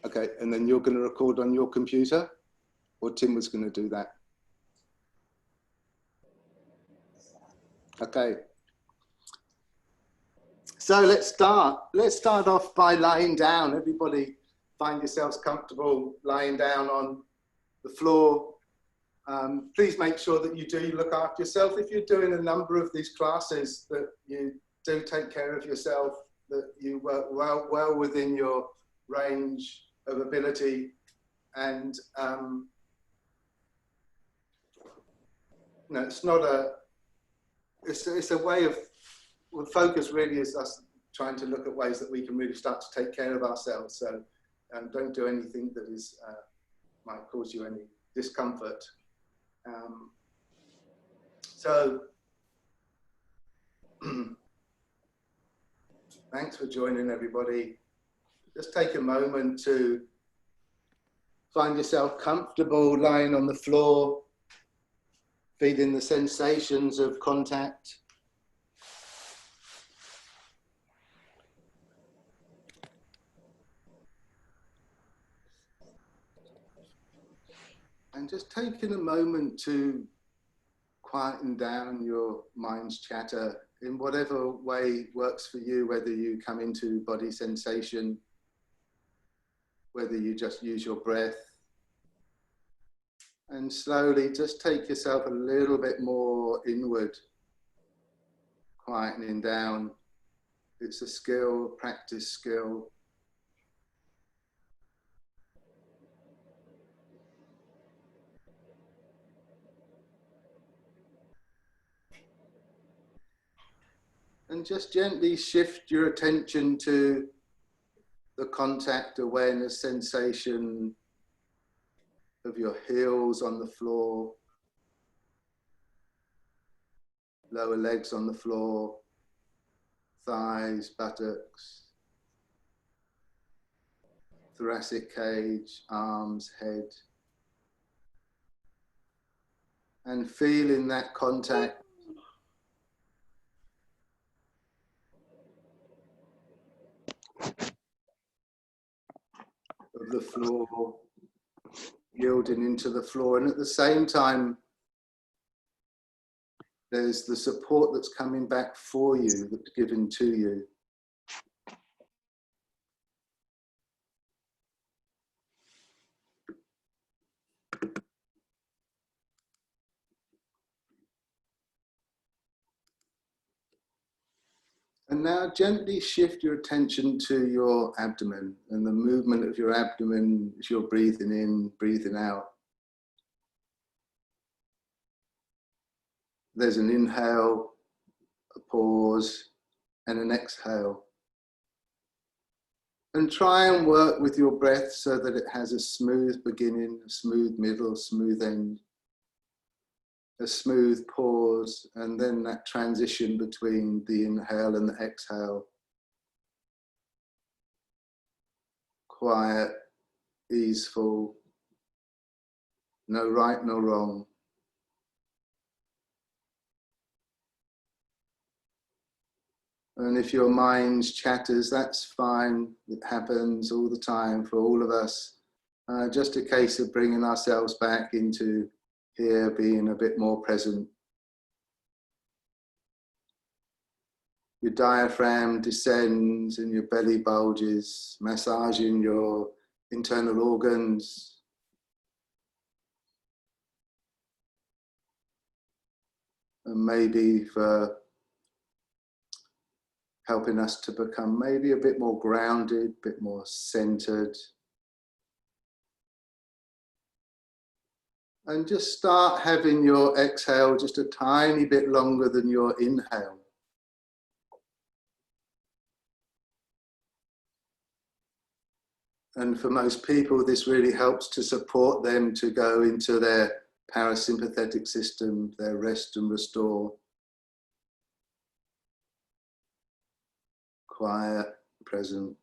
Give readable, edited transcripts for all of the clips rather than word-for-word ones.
Okay, and then you're going to record on your computer, or Tim was going to do that? Okay. So let's start. Let's start off by lying down. Everybody find yourselves comfortable lying down on the floor. Please make sure that you do look after yourself. If you're doing a number of these classes, that you do take care of yourself, that you work well within your range of ability, and no, it's not a. It's a way of. The focus really is us trying to look at ways that we can really start to take care of ourselves. So don't do anything that is might cause you any discomfort. So thanks for joining, everybody. Just take a moment to find yourself comfortable lying on the floor, feeling the sensations of contact. And just taking a moment to quieten down your mind's chatter in whatever way works for you, whether you come into body sensation, whether you just use your breath. And slowly just take yourself a little bit more inward, quietening down. It's a skill, practice skill. And just gently shift your attention to the contact awareness sensation of your heels on the floor, lower legs on the floor, thighs, buttocks, thoracic cage, arms, head. And feeling that contact of the floor, yielding into the floor. And at the same time, there's the support that's coming back for you, that's given to you. And now gently shift your attention to your abdomen and the movement of your abdomen as you're breathing in, breathing out. There's an inhale, a pause, and an exhale. And try and work with your breath so that it has a smooth beginning, a smooth middle, smooth end, a smooth pause, and then that transition between the inhale and the exhale. Quiet, easeful, no right, no wrong. And if your mind chatters, that's fine. It happens all the time for all of us. Just a case of bringing ourselves back into here, being a bit more present. Your diaphragm descends and your belly bulges, massaging your internal organs. And maybe for helping us to become maybe a bit more grounded, a bit more centered. And just start having your exhale just a tiny bit longer than your inhale. And for most people, this really helps to support them to go into their parasympathetic system, their rest and restore. Quiet, present.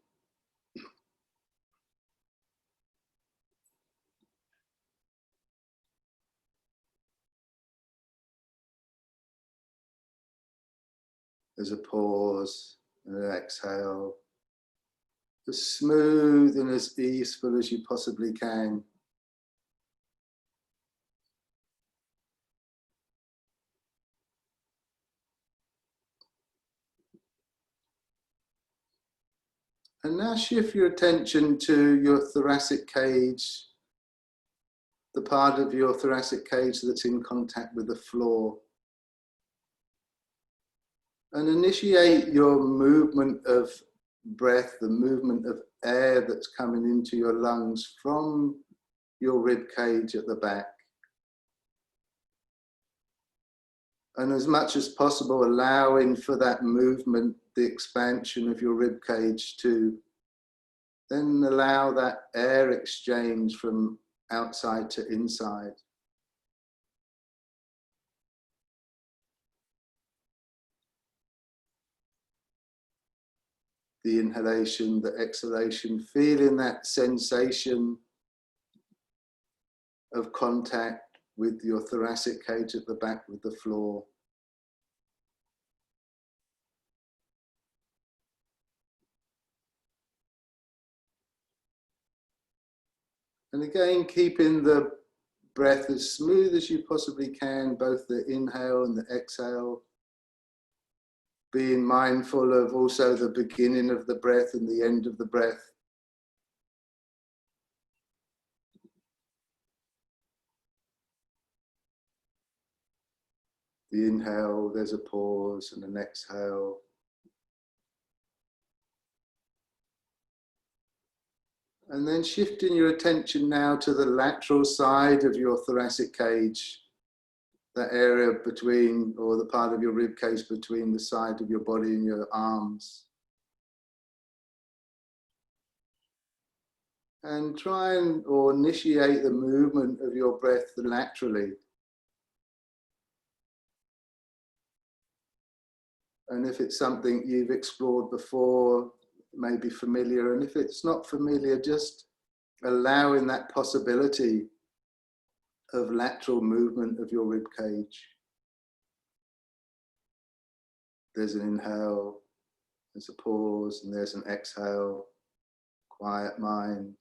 There's a pause, and an exhale, as smooth and as easeful as you possibly can. And now shift your attention to your thoracic cage, the part of your thoracic cage that's in contact with the floor. And initiate your movement of breath, the movement of air that's coming into your lungs from your rib cage at the back. And as much as possible, allowing for that movement, the expansion of your rib cage to then allow that air exchange from outside to inside. The inhalation, the exhalation, feeling that sensation of contact with your thoracic cage at the back with the floor. And again, keeping the breath as smooth as you possibly can, both the inhale and the exhale. Being mindful of also the beginning of the breath and the end of the breath. The inhale, there's a pause, and an exhale. And then shifting your attention now to the lateral side of your thoracic cage, that area between, or the part of your rib cage between the side of your body and your arms. And try or initiate the movement of your breath laterally. And if it's something you've explored before, it may be familiar. And if it's not familiar, just allowing that possibility of lateral movement of your rib cage. There's an inhale, there's a pause, and there's an exhale. Quiet mind.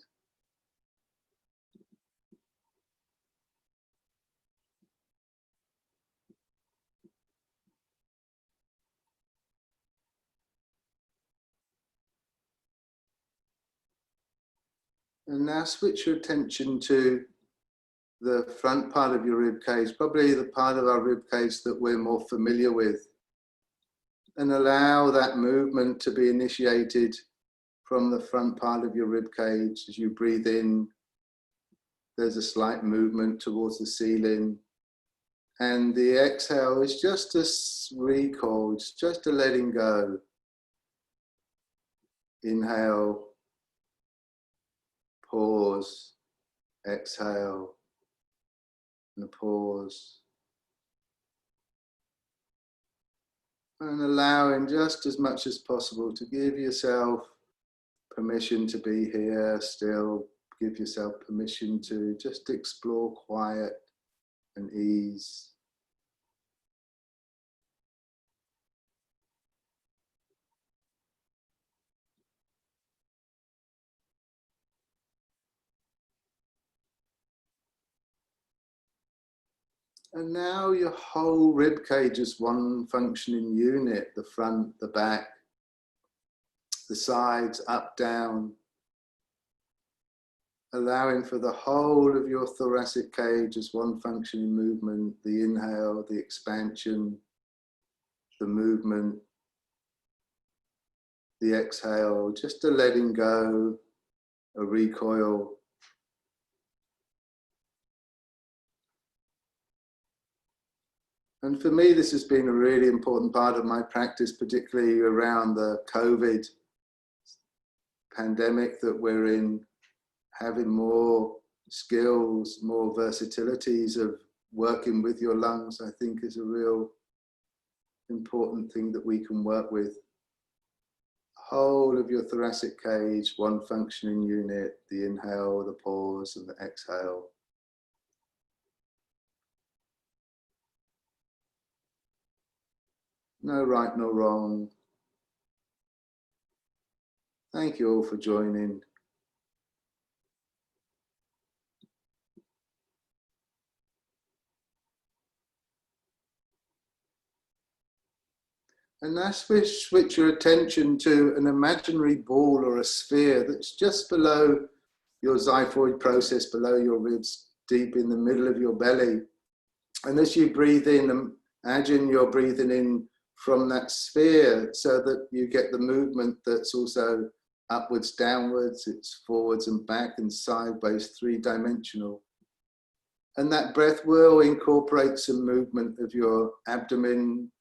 And now switch your attention to the front part of your rib cage, probably the part of our rib cage that we're more familiar with. And allow that movement to be initiated from the front part of your rib cage. As you breathe in, there's a slight movement towards the ceiling. And the exhale is just a recall, it's just a letting go. Inhale, pause, exhale, and a pause. And allowing just as much as possible to give yourself permission to be here still. Give yourself permission to just explore quiet and ease. And now your whole rib cage is one functioning unit, the front, the back, the sides, up, down. Allowing for the whole of your thoracic cage as one functioning movement, the inhale, the expansion, the movement, the exhale, just a letting go, a recoil. And for me, this has been a really important part of my practice, particularly around the COVID pandemic that we're in, having more skills, more versatilities of working with your lungs, I think is a real important thing that we can work with. Whole of your thoracic cage, one functioning unit, the inhale, the pause, and the exhale. No right, no wrong. Thank you all for joining. And now switch your attention to an imaginary ball or a sphere that's just below your xiphoid process, below your ribs, deep in the middle of your belly. And as you breathe in, imagine you're breathing in from that sphere so that you get the movement that's also upwards, downwards, it's forwards and back and sideways, three-dimensional. And that breath will incorporate some movement of your abdomen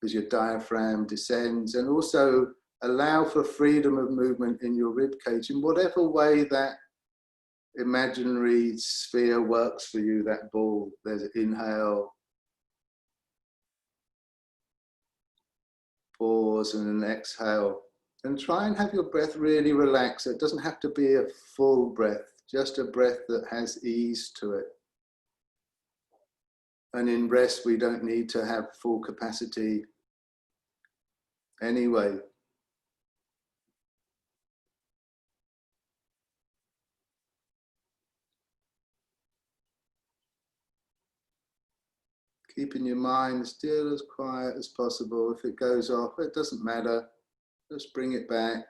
as your diaphragm descends, and also allow for freedom of movement in your rib cage in whatever way that imaginary sphere works for you, that ball. There's an inhale, pause, and an exhale. And try and have your breath really relaxed. So it doesn't have to be a full breath, just a breath that has ease to it. And in rest, we don't need to have full capacity anyway. Keeping your mind still as quiet as possible. If it goes off, it doesn't matter. Just bring it back.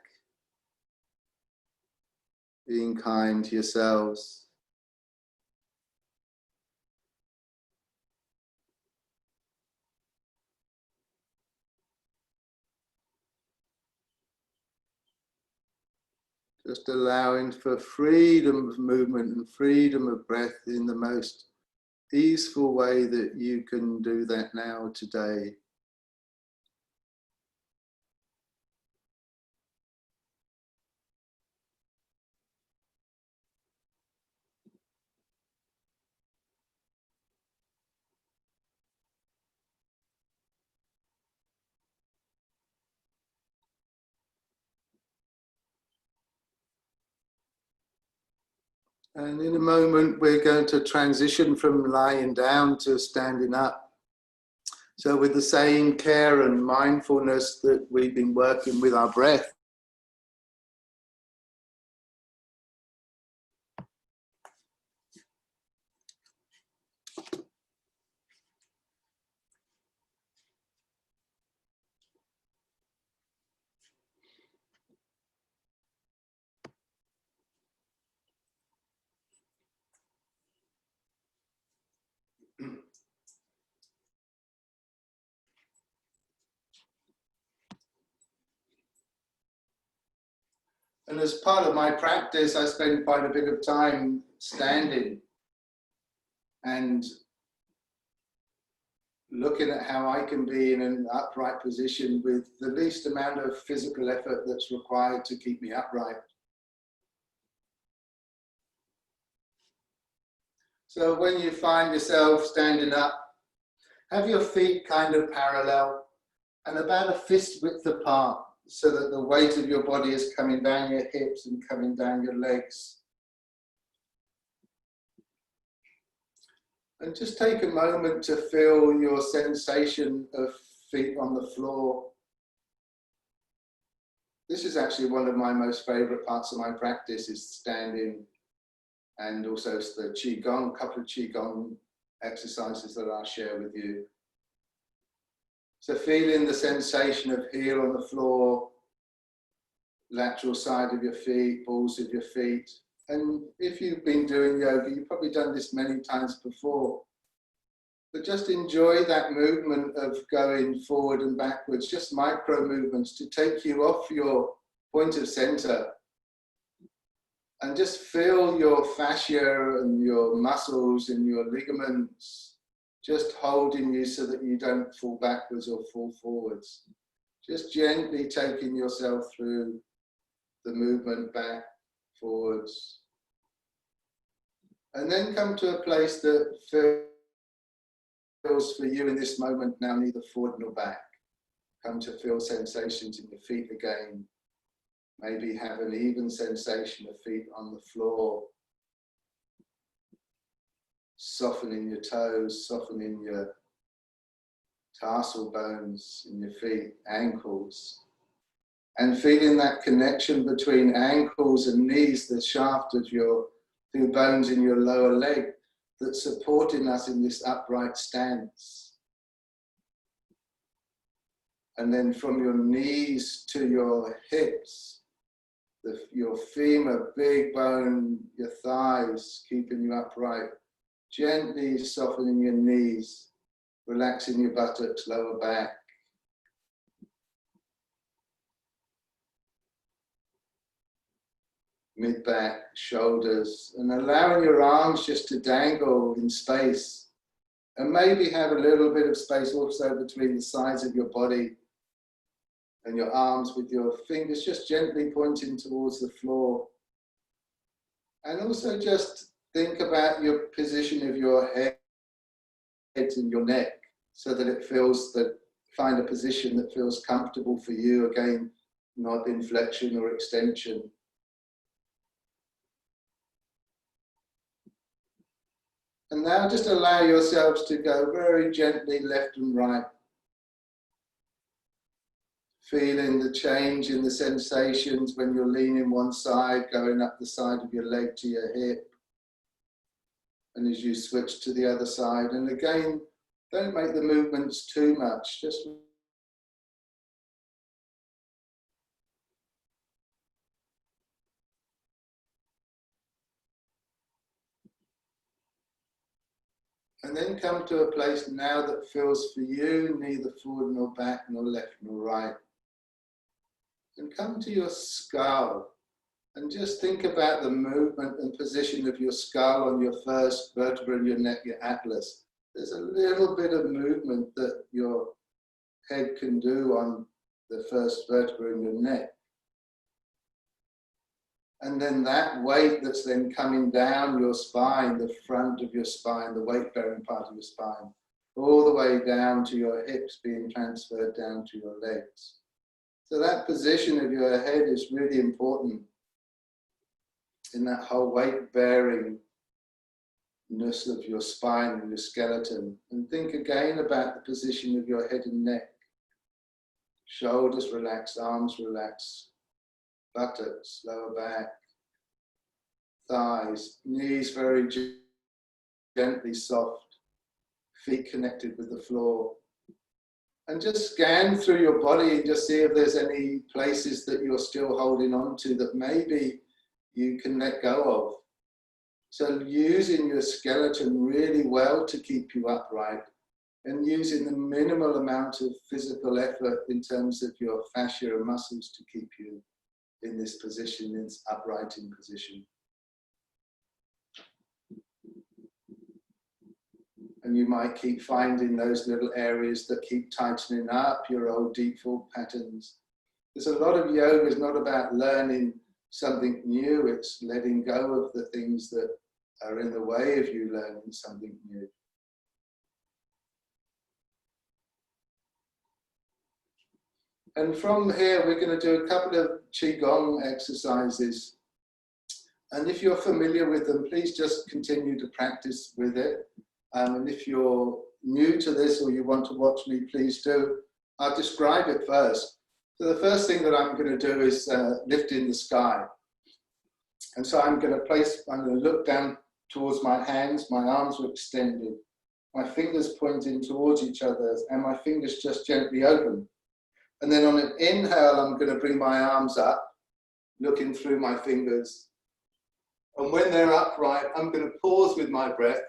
Being kind to yourselves. Just allowing for freedom of movement and freedom of breath in the most easeful way that you can do that now today. And in a moment, we're going to transition from lying down to standing up. So with the same care and mindfulness that we've been working with our breath, and as part of my practice, I spend quite a bit of time standing and looking at how I can be in an upright position with the least amount of physical effort that's required to keep me upright. So when you find yourself standing up, have your feet kind of parallel and about a fist width apart, so that the weight of your body is coming down your hips and coming down your legs. And just take a moment to feel your sensation of feet on the floor. This is actually one of my most favorite parts of my practice, is standing, and also the Qi Gong, a couple of Qi Gong exercises that I'll share with you. So feeling the sensation of heel on the floor, lateral side of your feet, balls of your feet. And if you've been doing yoga, you've probably done this many times before. But just enjoy that movement of going forward and backwards, just micro movements to take you off your point of center. And just feel your fascia and your muscles and your ligaments just holding you so that you don't fall backwards or fall forwards. Just gently taking yourself through the movement back, forwards. And then come to a place that feels for you in this moment now neither forward nor back. Come to feel sensations in your feet again. Maybe have an even sensation of feet on the floor. Softening your toes, softening your tarsal bones in your feet, ankles, And feeling that connection between ankles and knees, the shaft of your bones in your lower leg that's supporting us in this upright stance. And then from your knees to your hips, your femur, big bone, your thighs, keeping you upright. Gently softening your knees, relaxing your buttocks, lower back. Mid-back, shoulders, and allowing your arms just to dangle in space. And maybe have a little bit of space also between the sides of your body and your arms, with your fingers just gently pointing towards the floor. And also just think about your position of your head and your neck, so that it feels that, find a position that feels comfortable for you. Again, not in flexion or extension. And now just allow yourselves to go very gently left and right. Feeling the change in the sensations when you're leaning one side, going up the side of your leg to your hip. And as you switch to the other side, and again, don't make the movements too much, just and then come to a place now that feels for you neither forward nor back, nor left nor right. And come to your skull and just think about the movement and position of your skull on your first vertebra in your neck, your atlas. There's a little bit of movement that your head can do on the first vertebra in your neck. And then that weight that's then coming down your spine, the front of your spine, the weight-bearing part of your spine, all the way down to your hips being transferred down to your legs. So that position of your head is really important in that whole weight-bearingness of your spine and your skeleton. And think again about the position of your head and neck. Shoulders relaxed, arms relaxed, buttocks, lower back, thighs, knees very gently soft, feet connected with the floor. And just scan through your body and just see if there's any places that you're still holding on to that maybe you can let go of. So using your skeleton really well to keep you upright, and using the minimal amount of physical effort in terms of your fascia and muscles to keep you in this position, in this uprighting position. And you might keep finding those little areas that keep tightening up your old default patterns. There's a lot of yoga is not about learning something new, it's letting go of the things that are in the way of you learning something new. And from here, we're going to do a couple of Qi Gong exercises. And if you're familiar with them, please just continue to practice with it. And if you're new to this or you want to watch me, please do. I'll describe it first. So the first thing that I'm going to do is lift in the sky. And so I'm going to look down towards my hands, my arms are extended, my fingers pointing towards each other, and my fingers just gently open. And then on an inhale, I'm going to bring my arms up, looking through my fingers. And when they're upright, I'm going to pause with my breath,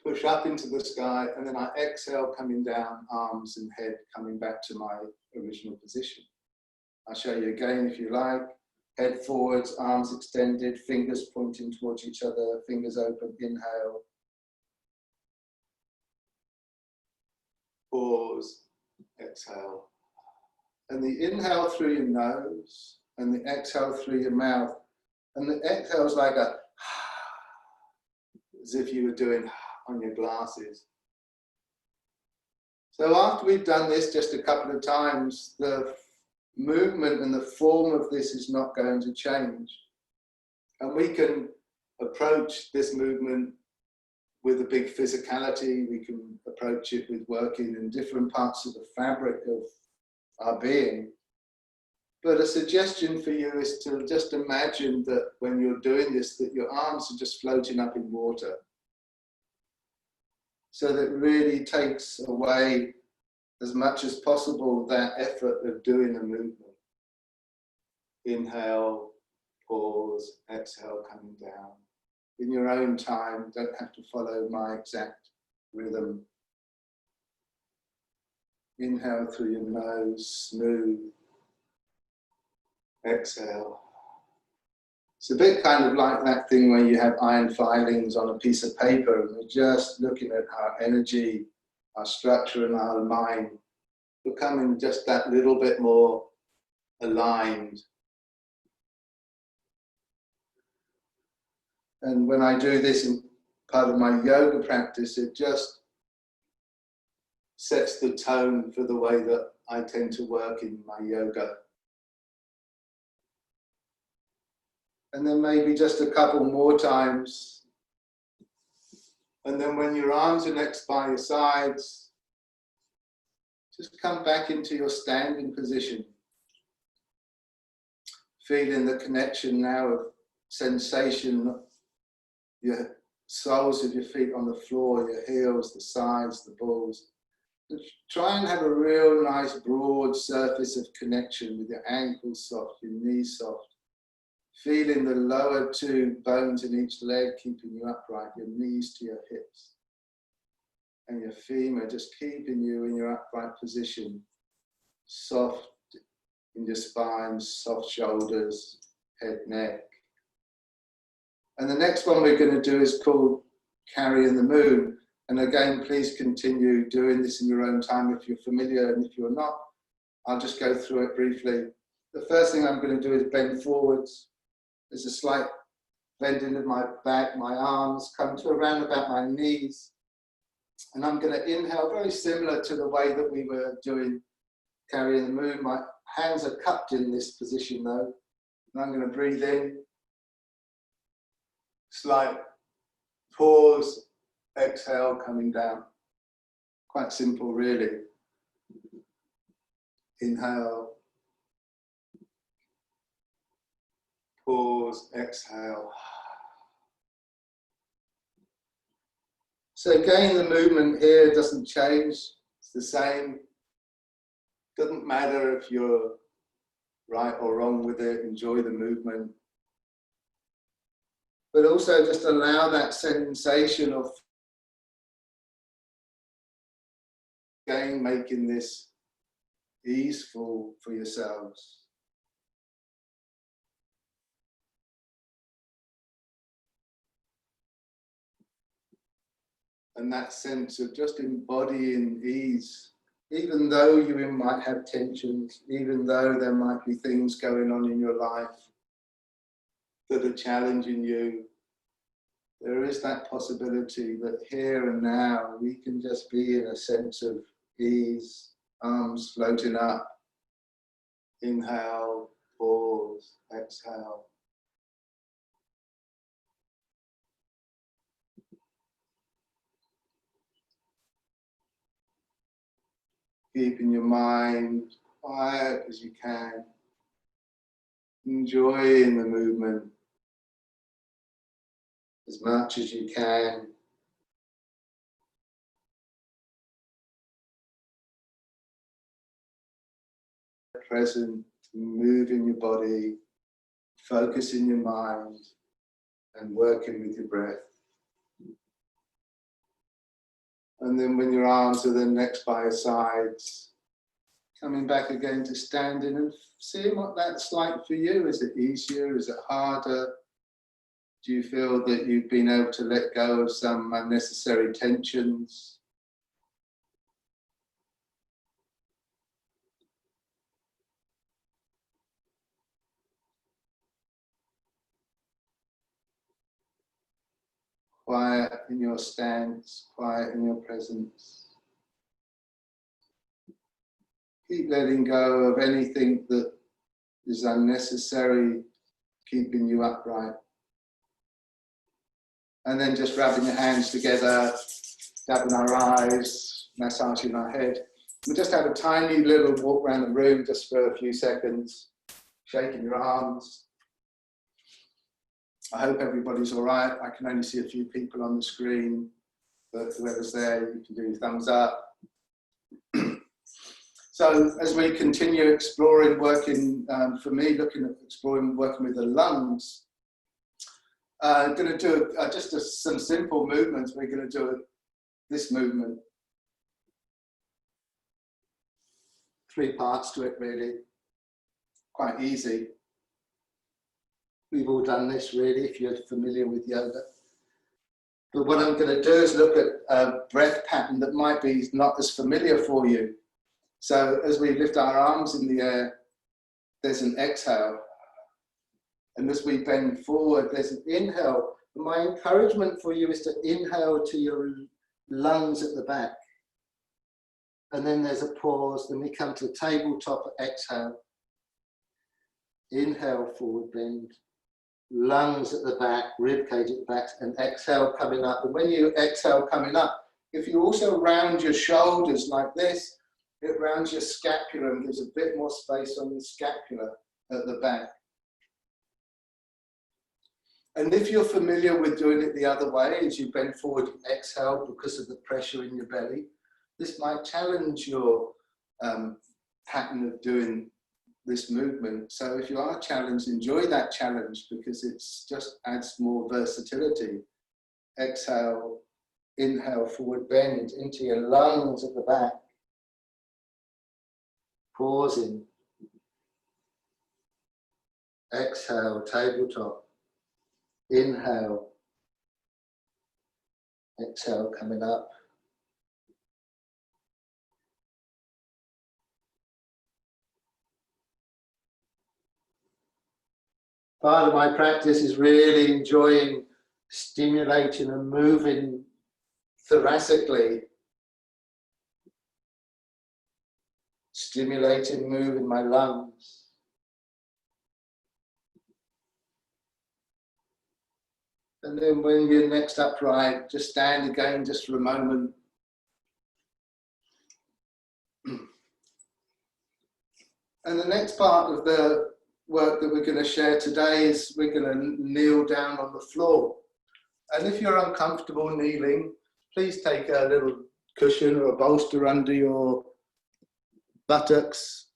push up into the sky, and then I exhale, coming down, arms and head coming back to my original position. I'll show you again if you like. Head forwards, arms extended, fingers pointing towards each other, fingers open, inhale. Pause, exhale. And the inhale through your nose, and the exhale through your mouth. And the exhale is like a, as if you were doing on your glasses. So after we've done this just a couple of times, the movement and the form of this is not going to change. And we can approach this movement with a big physicality. We can approach it with working in different parts of the fabric of our being. But a suggestion for you is to just imagine that when you're doing this, that your arms are just floating up in water. So that really takes away as much as possible that effort of doing a movement. Inhale, pause, exhale, coming down. In your own time, don't have to follow my exact rhythm. Inhale through your nose, smooth. Exhale. It's a bit kind of like that thing where you have iron filings on a piece of paper and we're just looking at our energy, our structure and our mind becoming just that little bit more aligned. And when I do this in part of my yoga practice, it just sets the tone for the way that I tend to work in my yoga. And then maybe just a couple more times. And then when your arms are next by your sides, just come back into your standing position. Feeling the connection now of sensation, your soles of your feet on the floor, your heels, the sides, the balls. And try and have a real nice broad surface of connection with your ankles soft, your knees soft. Feeling the lower two bones in each leg keeping you upright, your knees to your hips. And your femur just keeping you in your upright position. Soft in your spine, soft shoulders, head, neck. And the next one we're going to do is called Carrying the Moon. And again, please continue doing this in your own time if you're familiar, and if you're not, I'll just go through it briefly. The first thing I'm going to do is bend forwards. There's a slight bending of my back, my arms come to around about my knees. And I'm going to inhale very similar to the way that we were doing Carrying the Moon. My hands are cupped in this position though. And I'm going to breathe in. Slight pause, exhale, coming down. Quite simple really. Inhale. Pause, exhale. So again, the movement here doesn't change. It's the same. Doesn't matter if you're right or wrong with it. Enjoy the movement. But also just allow that sensation of, again, making this easeful for yourselves. And that sense of just embodying ease, even though you might have tensions, even though there might be things going on in your life that are challenging you, there is that possibility that here and now we can just be in a sense of ease, arms floating up. Inhale, pause, exhale. Keeping your mind quiet as you can. Enjoying the movement as much as you can. Present, moving your body, focusing your mind, and working with your breath. And then when your arms are then next by your sides, coming back again to standing and seeing what that's like for you. Is it easier? Is it harder? Do you feel that you've been able to let go of some unnecessary tensions? Quiet in your stance, quiet in your presence. Keep letting go of anything that is unnecessary, keeping you upright. And then just rubbing your hands together, dabbing our eyes, massaging our head. We'll just have a tiny little walk around the room just for a few seconds. shaking your arms. I hope everybody's all right. I can only see a few people on the screen, but whoever's there, you can do thumbs up. So as we continue exploring, working, for me, looking at exploring, working with the lungs, I'm going to do just some simple movements. We're going to do this movement. 3 parts to it, really. Quite easy. We've all done this, really, if you're familiar with yoga. But what I'm going to do is look at a breath pattern that might be not as familiar for you. So as we lift our arms in the air, there's an exhale. And as we bend forward, there's an inhale. And my encouragement for you is to inhale to your lungs at the back. And then there's a pause. Then we come to tabletop, exhale. Inhale, forward bend. Lungs at the back, rib cage at the back, and exhale coming up. And when you exhale coming up, if you also round your shoulders like this, it rounds your scapula and gives a bit more space on the scapula at the back. And if you're familiar with doing it the other way, as you bend forward, exhale because of the pressure in your belly, this might challenge your pattern of doing this movement. So if you are challenged, enjoy that challenge because it's just adds more versatility. Exhale, inhale, forward bend into your lungs at the back. Pausing. Exhale, tabletop. Inhale. Exhale, coming up. Part of my practice is really enjoying stimulating and moving thoracically. Stimulating, moving my lungs. And then when you're next upright, just stand again just for a moment. And the next part of the work that we're going to share today is we're going to kneel down on the floor. And if you're uncomfortable kneeling, please take a little cushion or a bolster under your buttocks.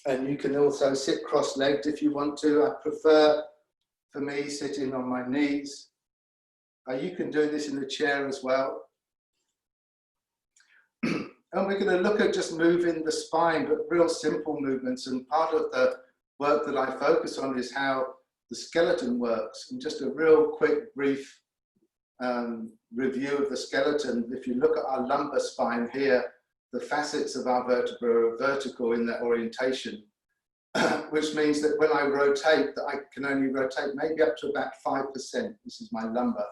And you can also sit cross-legged if you want to. I prefer, for me, sitting on my knees. You can do this in the chair as well. And we're going to look at just moving the spine, but real simple movements. And part of the work that I focus on is how the skeleton works. And just a real quick, brief review of the skeleton. If you look at our lumbar spine here, the facets of our vertebra are vertical in their orientation, which means that when I rotate, that I can only rotate maybe up to about 5%. This is my lumbar.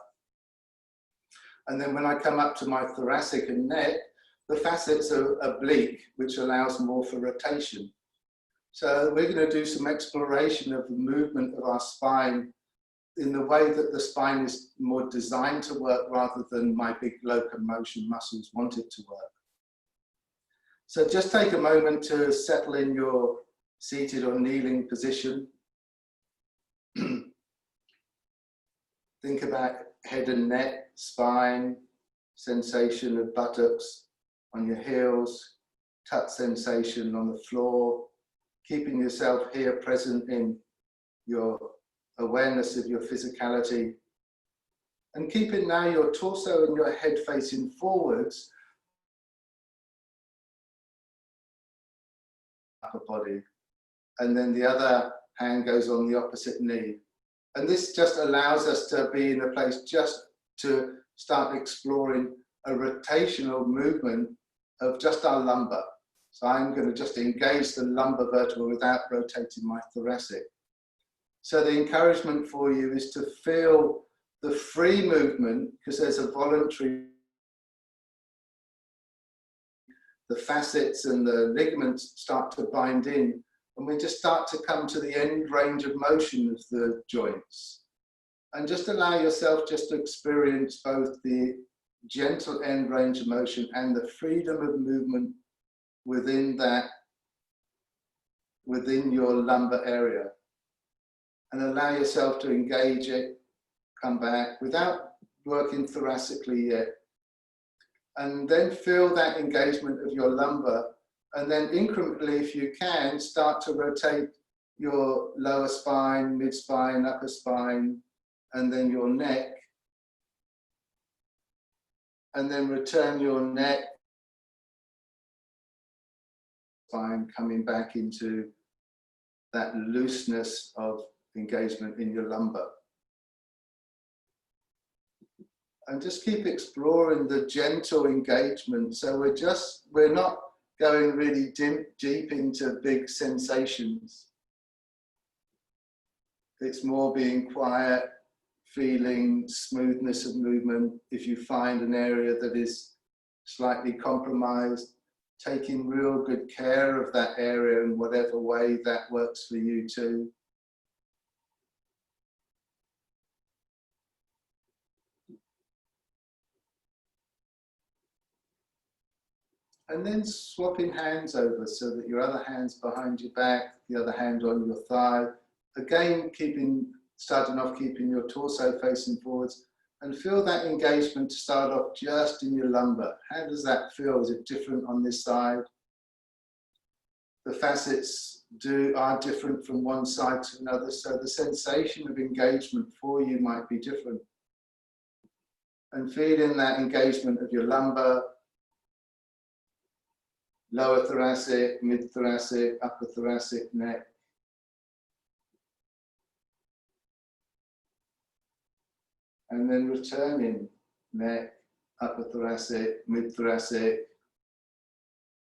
And then when I come up to my thoracic and neck, the facets are oblique, which allows more for rotation. So we're going to do some exploration of the movement of our spine in the way that the spine is more designed to work rather than my big locomotion muscles want it to work. So just take a moment to settle in your seated or kneeling position. Think about head and neck, spine, sensation of buttocks on your heels, touch sensation on the floor, keeping yourself here present in your awareness of your physicality, and keeping now your torso and your head facing forwards, upper body, and then the other hand goes on the opposite knee. And this just allows us to be in a place just to start exploring a rotational movement of just our lumbar. So I'm going to just engage the lumbar vertebra without rotating my thoracic. So the encouragement for you is to feel the free movement, because there's a voluntary, the facets and the ligaments start to bind in, and we just start to come to the end range of motion of the joints. And just allow yourself just to experience both the gentle end range of motion and the freedom of movement within that within your lumbar area. And allow yourself to engage it, come back without working thoracically yet. And then feel that engagement of your lumbar. And then incrementally, if you can, start to rotate your lower spine, mid spine, upper spine, and then your neck. And then return your neck, spine, coming back into that looseness of engagement in your lumbar. And just keep exploring the gentle engagement. So we're not going really deep into big sensations. It's more being quiet, feeling smoothness of movement. If you find an area that is slightly compromised, taking real good care of that area in whatever way that works for you too. And then swapping hands over so that your other hand's behind your back, the other hand on your thigh. Again, starting off keeping your torso facing forwards, and feel that engagement to start off just in your lumbar. How does that feel? Is it different on this side? The facets are different from one side to another, so the sensation of engagement for you might be different. And feeling that engagement of your lumbar, lower thoracic, mid thoracic, upper thoracic, neck. And then returning neck, upper thoracic, mid thoracic,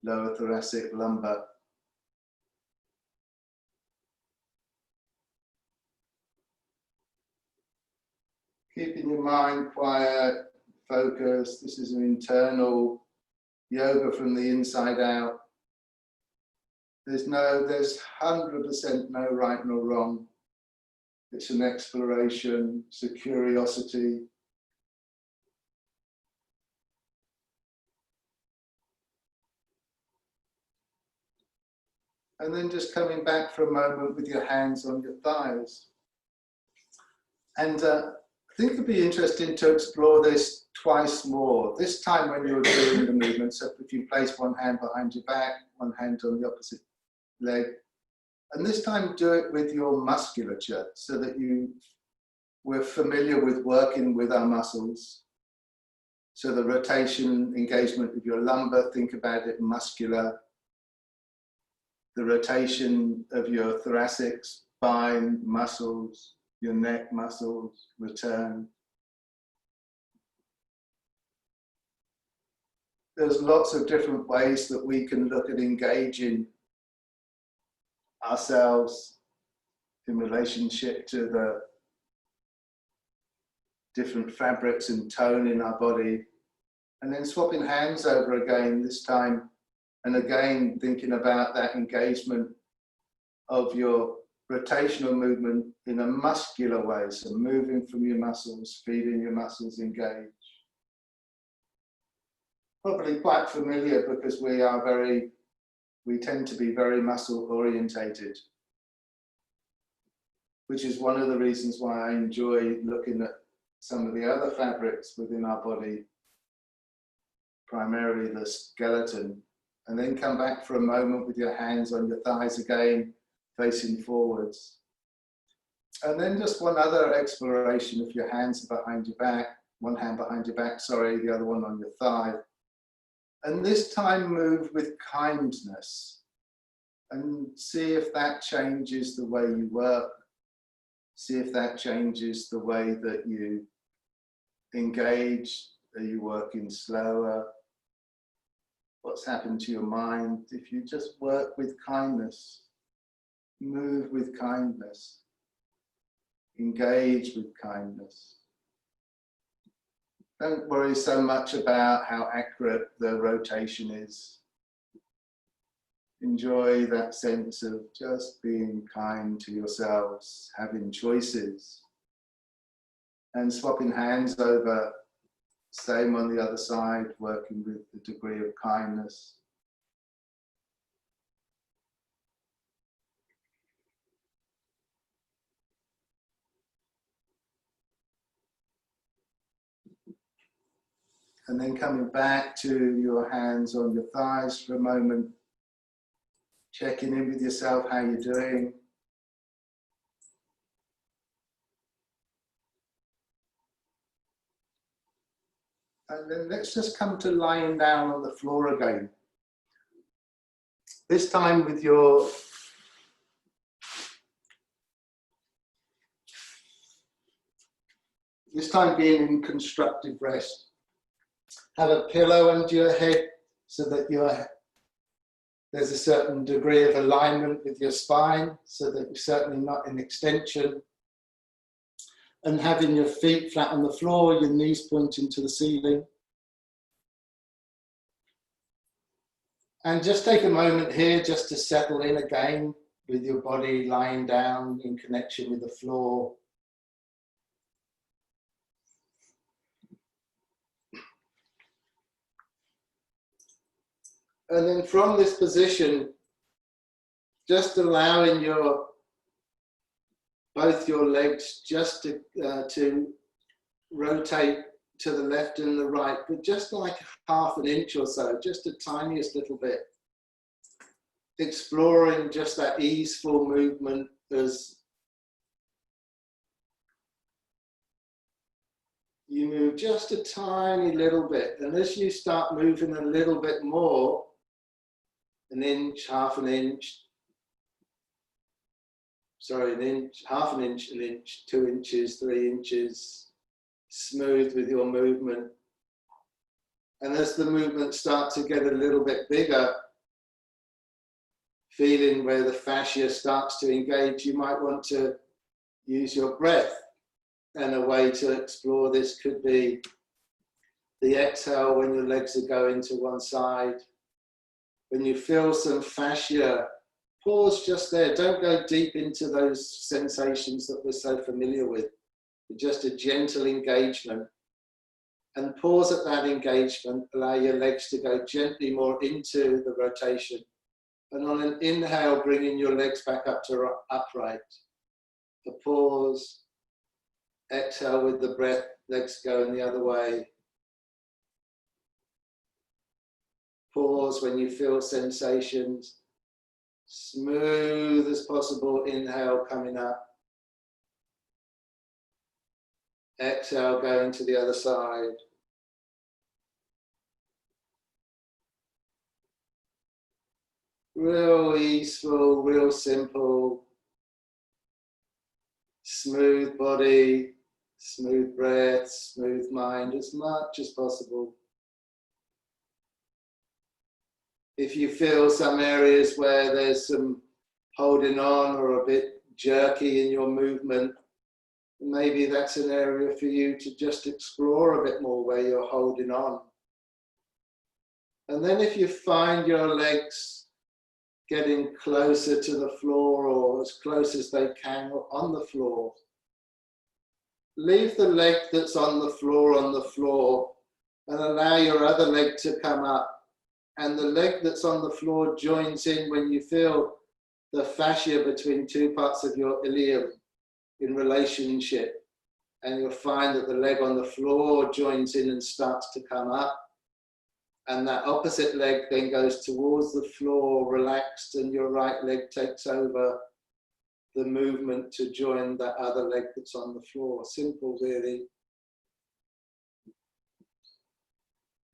lower thoracic, lumbar. Keeping your mind quiet, focused. This is an internal yoga from the inside out. There's 100% no right nor wrong. It's an exploration, it's a curiosity. And then just coming back for a moment with your hands on your thighs. And I think it'd be interesting to explore this twice more. This time when you're doing the movement, so if you place one hand behind your back, one hand on the opposite leg, and this time do it with your musculature so that we're familiar with working with our muscles. So the rotation, engagement of your lumbar, think about it muscular. The rotation of your thoracic spine muscles, your neck muscles, return. There's lots of different ways that we can look at engaging ourselves in relationship to the different fabrics and tone in our body. And then swapping hands over again this time, and again thinking about that engagement of your rotational movement in a muscular way, so moving from your muscles, feeling your muscles engage. Probably quite familiar because we tend to be very muscle orientated, which is one of the reasons why I enjoy looking at some of the other fabrics within our body, primarily the skeleton, and then come back for a moment with your hands on your thighs again, facing forwards. And then just one other exploration. If your hands are behind your back, one hand behind your back, sorry, the other one on your thigh. And this time move with kindness and see if that changes the way you work. See if that changes the way that you engage. Are you working slower? What's happened to your mind? If you just work with kindness, move with kindness, engage with kindness. Don't worry so much about how accurate the rotation is. Enjoy that sense of just being kind to yourselves, having choices, and swapping hands over, same on the other side, working with the degree of kindness. And then coming back to your hands on your thighs for a moment, checking in with yourself, how you're doing. And then let's just come to lying down on the floor again. This time with your being in constructive rest. Have a pillow under your head so that there's a certain degree of alignment with your spine, so that you're certainly not in extension. And having your feet flat on the floor, your knees pointing to the ceiling. And just take a moment here just to settle in again with your body lying down in connection with the floor. And then from this position, just allowing both your legs just to rotate to the left and the right, but just like half an inch or so, just the tiniest little bit. Exploring just that easeful movement as you move just a tiny little bit. And as you start moving a little bit more, an inch, half an inch, sorry, an inch, half an inch, 2 inches, 3 inches, smooth with your movement. And as the movement starts to get a little bit bigger, feeling where the fascia starts to engage, you might want to use your breath. And a way to explore this could be the exhale when your legs are going to one side. When you feel some fascia, pause just there. Don't go deep into those sensations that we're so familiar with. Just a gentle engagement. And pause at that engagement. Allow your legs to go gently more into the rotation. And on an inhale, bringing your legs back up to upright. A pause. Exhale with the breath, legs going the other way. Pause when you feel sensations. Smooth as possible, inhale coming up. Exhale going to the other side. Real easeful, real simple. Smooth body, smooth breath, smooth mind, as much as possible. If you feel some areas where there's some holding on or a bit jerky in your movement, maybe that's an area for you to just explore a bit more where you're holding on. And then if you find your legs getting closer to the floor or as close as they can on the floor, leave the leg that's on the floor and allow your other leg to come up. And the leg that's on the floor joins in when you feel the fascia between two parts of your ilium in relationship. And you'll find that the leg on the floor joins in and starts to come up. And that opposite leg then goes towards the floor, relaxed, and your right leg takes over the movement to join that other leg that's on the floor. Simple, really.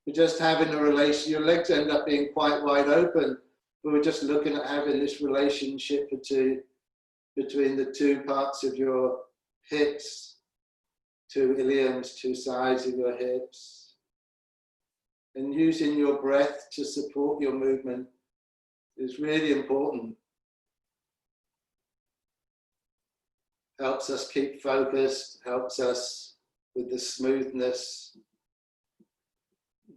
We're just having a relation. Your legs end up being quite wide open, but we're just looking at having this relationship between the two parts of your hips, two iliums, two sides of your hips. And using your breath to support your movement is really important. Helps us keep focused, helps us with the smoothness.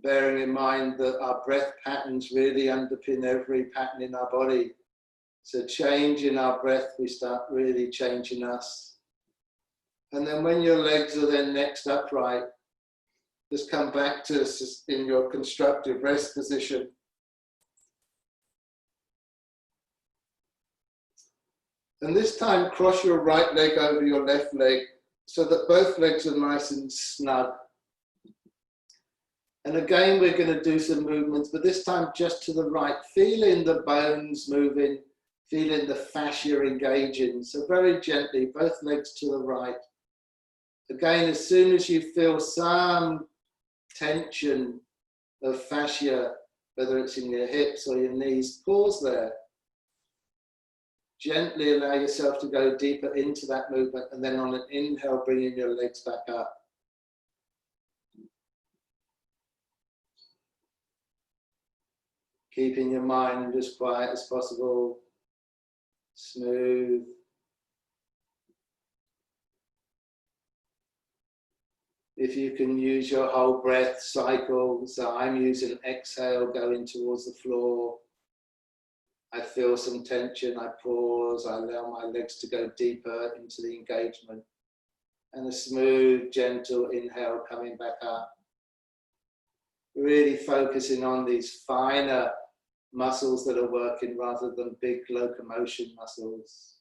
Bearing in mind that our breath patterns really underpin every pattern in our body. So change in our breath, we start really changing us. And then when your legs are then next upright, just come back to in your constructive rest position. And this time cross your right leg over your left leg so that both legs are nice and snug. And again, we're going to do some movements, but this time just to the right, feeling the bones moving, feeling the fascia engaging. So very gently, both legs to the right. Again, as soon as you feel some tension of fascia, whether it's in your hips or your knees, pause there. Gently allow yourself to go deeper into that movement, and then on an inhale, bringing your legs back up. Keeping your mind as quiet as possible, smooth. If you can use your whole breath cycle, so I'm using exhale, going towards the floor. I feel some tension, I pause, I allow my legs to go deeper into the engagement. And a smooth, gentle inhale coming back up. Really focusing on these finer muscles that are working rather than big locomotion muscles.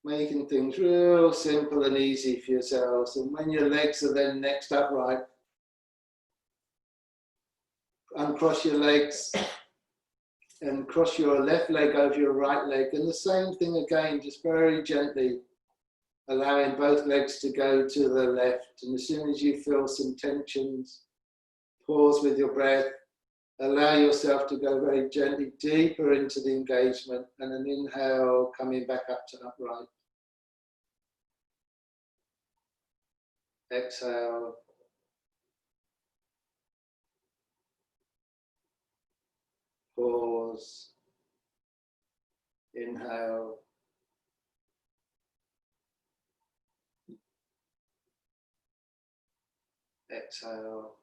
Making things real simple and easy for yourselves. And when your legs are then next upright, uncross your legs and cross your left leg over your right leg. And the same thing again, just very gently, allowing both legs to go to the left. And as soon as you feel some tensions, pause with your breath. Allow yourself to go very gently deeper into the engagement, and an inhale coming back up to upright. Exhale. Pause. Inhale. Exhale.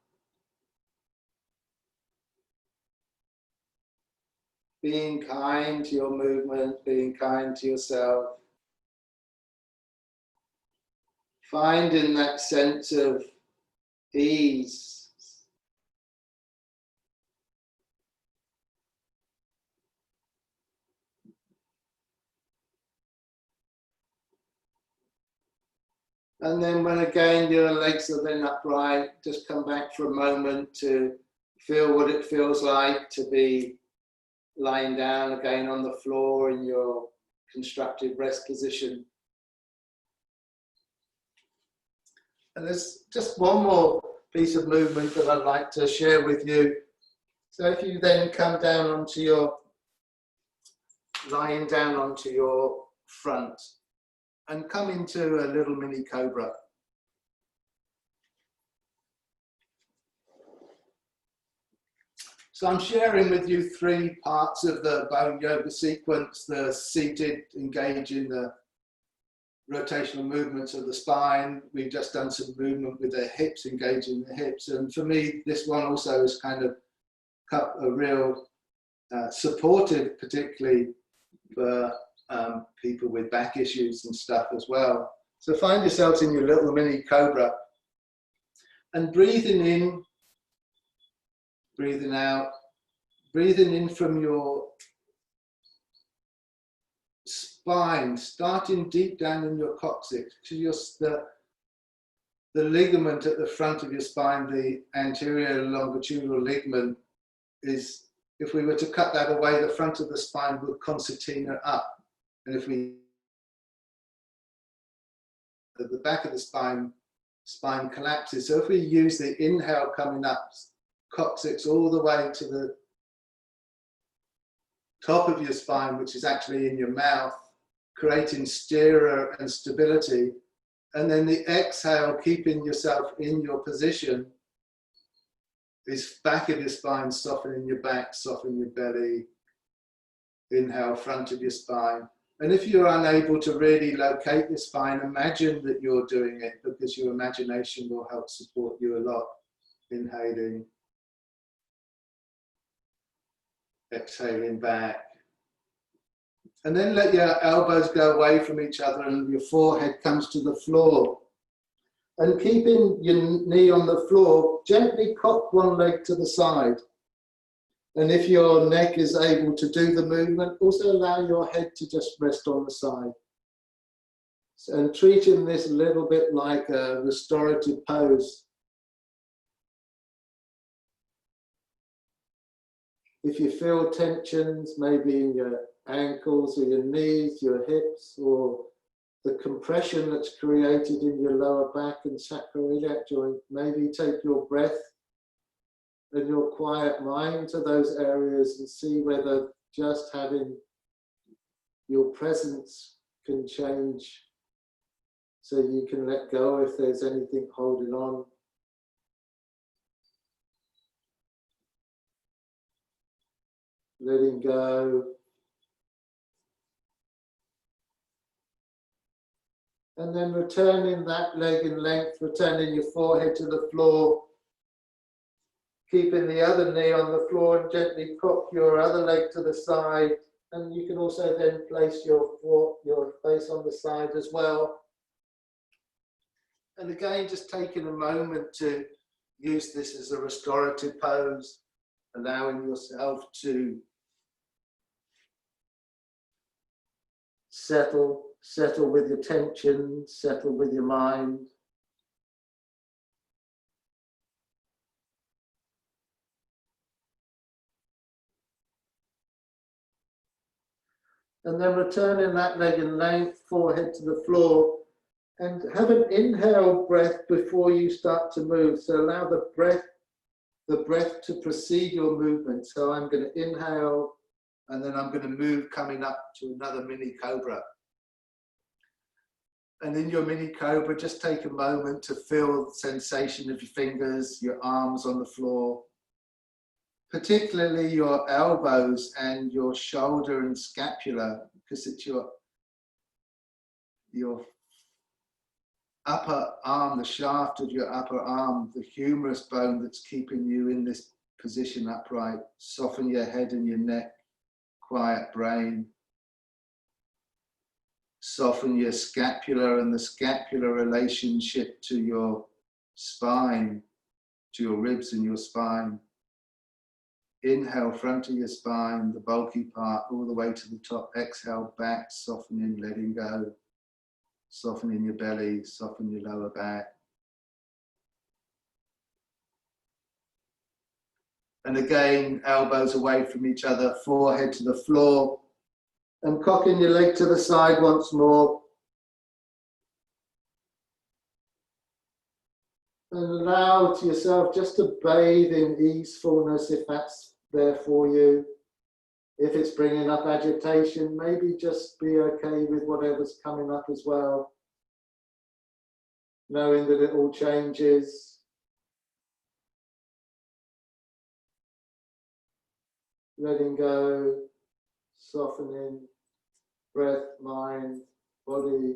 Being kind to your movement, being kind to yourself. Finding that sense of ease. And then when again your legs are then upright, just come back for a moment to feel what it feels like to be lying down again on the floor in your constructive rest position. And there's just one more piece of movement that I'd like to share with you. So if you then come down onto your, lying down onto your front and come into a little mini cobra. So I'm sharing with you 3 parts of the bone yoga sequence: the seated, engaging the rotational movements of the spine. We've just done some movement with the hips, engaging the hips. And for me, this one also is kind of a real supportive, particularly for people with back issues and stuff as well. So find yourselves in your little mini cobra and breathing in, breathing out, breathing in from your spine, starting deep down in your coccyx, because the ligament at the front of your spine, the anterior longitudinal ligament, is, if we were to cut that away, the front of the spine would concertina up. And if we, at the back of the spine collapses. So if we use the inhale coming up, coccyx all the way to the top of your spine, which is actually in your mouth, creating stira and stability. And then the exhale, keeping yourself in your position, is back of your spine, softening your back, softening your belly. Inhale, front of your spine. And if you're unable to really locate your spine, imagine that you're doing it, because your imagination will help support you a lot. Inhaling. Exhaling back. And then let your elbows go away from each other and your forehead comes to the floor. And keeping your knee on the floor, gently cock one leg to the side. And if your neck is able to do the movement, also allow your head to just rest on the side. And treating this a little bit like a restorative pose. If you feel tensions, maybe in your ankles or your knees, your hips, or the compression that's created in your lower back and sacroiliac joint, maybe take your breath and your quiet mind to those areas and see whether just having your presence can change, so you can let go if there's anything holding on. Letting go. And then returning that leg in length, returning your forehead to the floor, keeping the other knee on the floor, and gently cock your other leg to the side. And you can also then place your face on the side as well. And again, just taking a moment to use this as a restorative pose, allowing yourself to settle with your tension, settle with your mind. And then returning that leg in length, forehead to the floor, and have an inhale breath before you start to move. So allow the breath to precede your movement. So I'm going to inhale, and then I'm going to move, coming up to another mini cobra. And in your mini cobra, just take a moment to feel the sensation of your fingers, your arms on the floor, particularly your elbows and your shoulder and scapula, because it's your upper arm, the shaft of your upper arm, the humerus bone that's keeping you in this position upright. Soften your head and your neck, quiet brain. Soften your scapula and the scapular relationship to your spine, to your ribs and your spine. Inhale, front of your spine, the bulky part, all the way to the top. Exhale, back, softening, letting go. Softening your belly, soften your lower back. And again, elbows away from each other, forehead to the floor. And cocking your leg to the side once more. And allow to yourself just to bathe in easefulness if that's there for you. If it's bringing up agitation, maybe just be okay with whatever's coming up as well. Knowing that it all changes. Letting go, softening, breath, mind, body.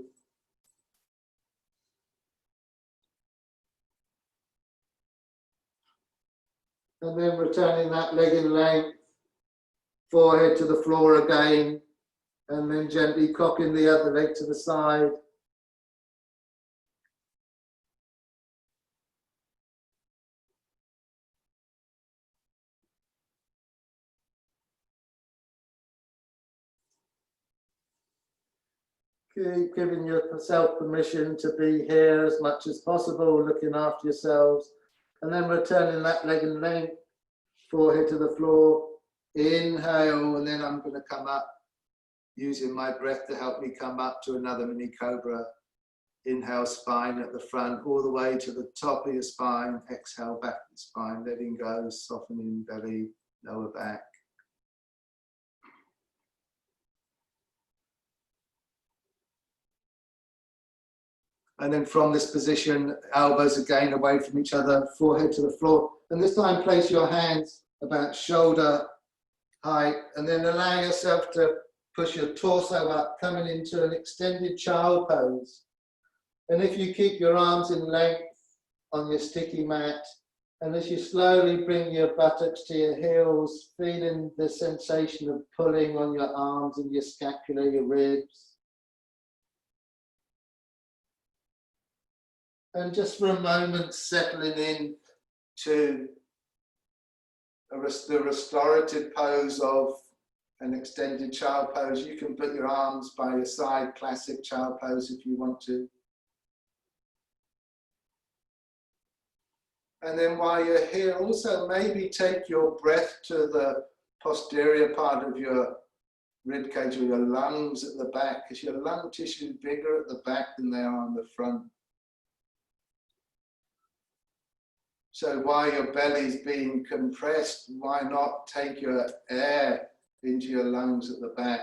And then returning that leg in length, forehead to the floor again, and then gently cocking the other leg to the side. Keep giving yourself permission to be here as much as possible, looking after yourselves, and then returning that leg in length, forehead to the floor. Inhale, and then I'm going to come up, using my breath to help me come up to another mini cobra. Inhale, spine at the front, all the way to the top of your spine. Exhale, back to the spine, letting go, softening belly, lower back. And then from this position, elbows again away from each other, forehead to the floor. And this time place your hands about shoulder height, and then allow yourself to push your torso up, coming into an extended child pose. And if you keep your arms in length on your sticky mat, and as you slowly bring your buttocks to your heels, feeling the sensation of pulling on your arms and your scapula, your ribs. And just for a moment, settling in to the restorative pose of an extended child pose. You can put your arms by your side, classic child pose if you want to. And then while you're here, also maybe take your breath to the posterior part of your rib cage or your lungs at the back, because your lung tissue is bigger at the back than they are on the front. So while your belly's being compressed, why not take your air into your lungs at the back?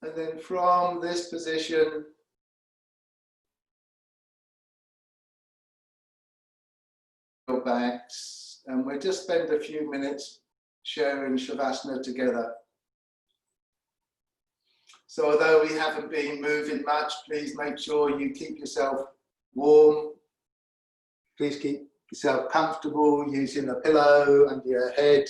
And then from this position, your backs, and we'll just spend a few minutes sharing Shavasana together. So although we haven't been moving much, please make sure you keep yourself warm. Please keep yourself comfortable using a pillow under your head.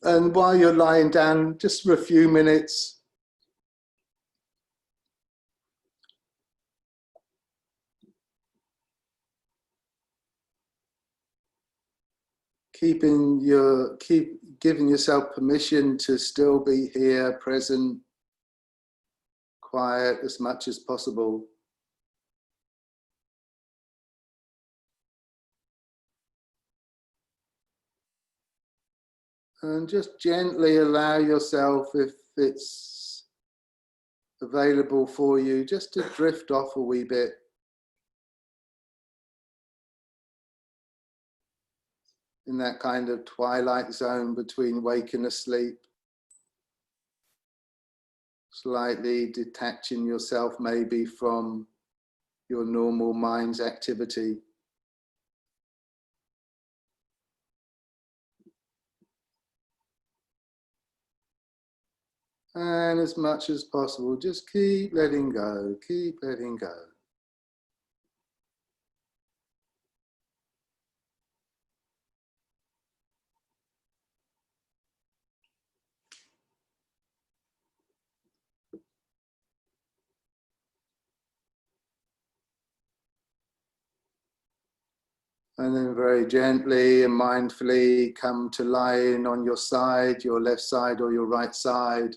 And while you're lying down, just for a few minutes, keep giving yourself permission to still be here, present, quiet as much as possible. And just gently allow yourself, if it's available for you, just to drift off a wee bit. In that kind of twilight zone between wake and asleep. Slightly detaching yourself maybe from your normal mind's activity. And as much as possible, just keep letting go, keep letting go. And then very gently and mindfully come to lying on your side, your left side or your right side.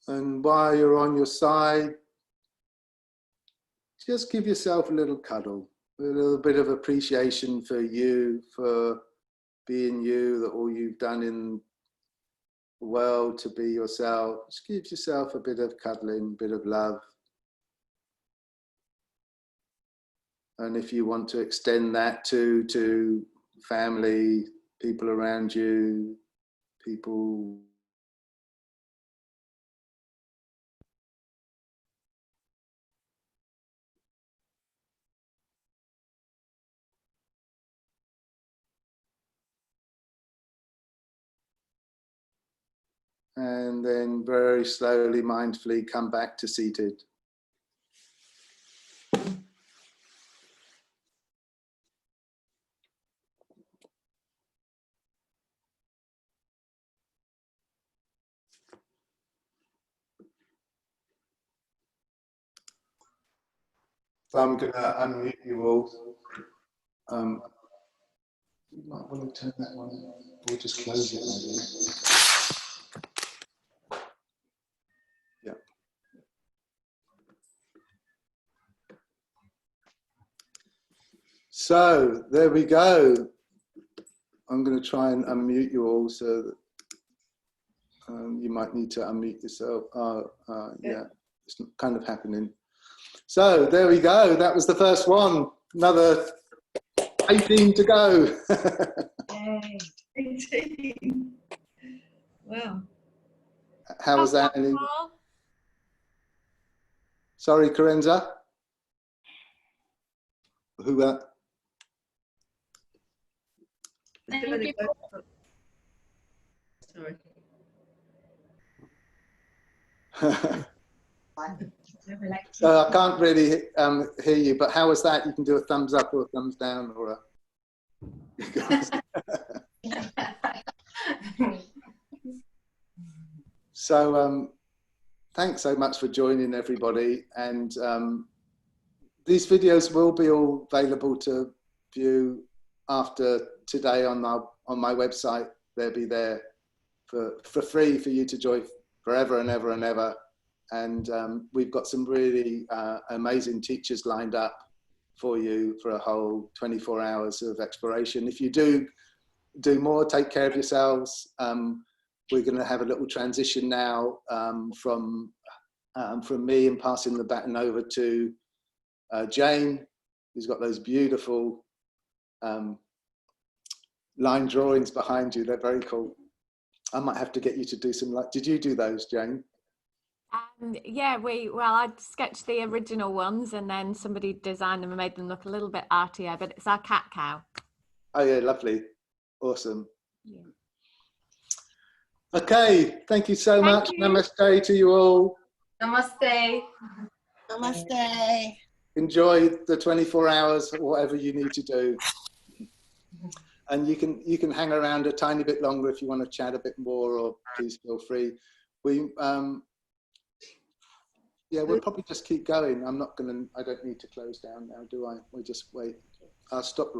And while you're on your side, just give yourself a little cuddle, a little bit of appreciation for you, for being you, that all you've done in the world to be yourself. Just give yourself a bit of cuddling, a bit of love. And if you want to extend that to family, people around you, people and then very slowly, mindfully come back to seated. So I'm going to unmute you all. You might want to turn that one, or just close it maybe. Yeah. So there we go. I'm going to try and unmute you all so that you might need to unmute yourself. Yeah, it's kind of happening. So there we go. That was the first one. Another 18 to go. Yay, 18. Wow. How was that? Sorry, Karenza? Who? Sorry. So I can't really hear you, but how was that? You can do a thumbs up or a thumbs down or a... So thanks so much for joining, everybody. And these videos will be all available to view after today on my website. They'll be there for free for you to enjoy forever and ever and ever. And we've got some really amazing teachers lined up for you for a whole 24 hours of exploration. If you do more, take care of yourselves. We're going to have a little transition now from me and passing the baton over to Jane, who's got those beautiful line drawings behind you. They're very cool. I might have to get you to do some, like, did you do those, Jane? Yeah, well, I sketched the original ones and then somebody designed them and made them look a little bit artier, but it's our cat cow. Oh yeah, lovely. Awesome. Yeah. Okay, thank you so much. You. Namaste to you all. Namaste. Namaste. Enjoy the 24 hours, whatever you need to do. And you can hang around a tiny bit longer if you want to chat a bit more, or please feel free. Yeah, we'll probably just keep going. I don't need to close down now, do I? We'll just wait. I'll stop recording.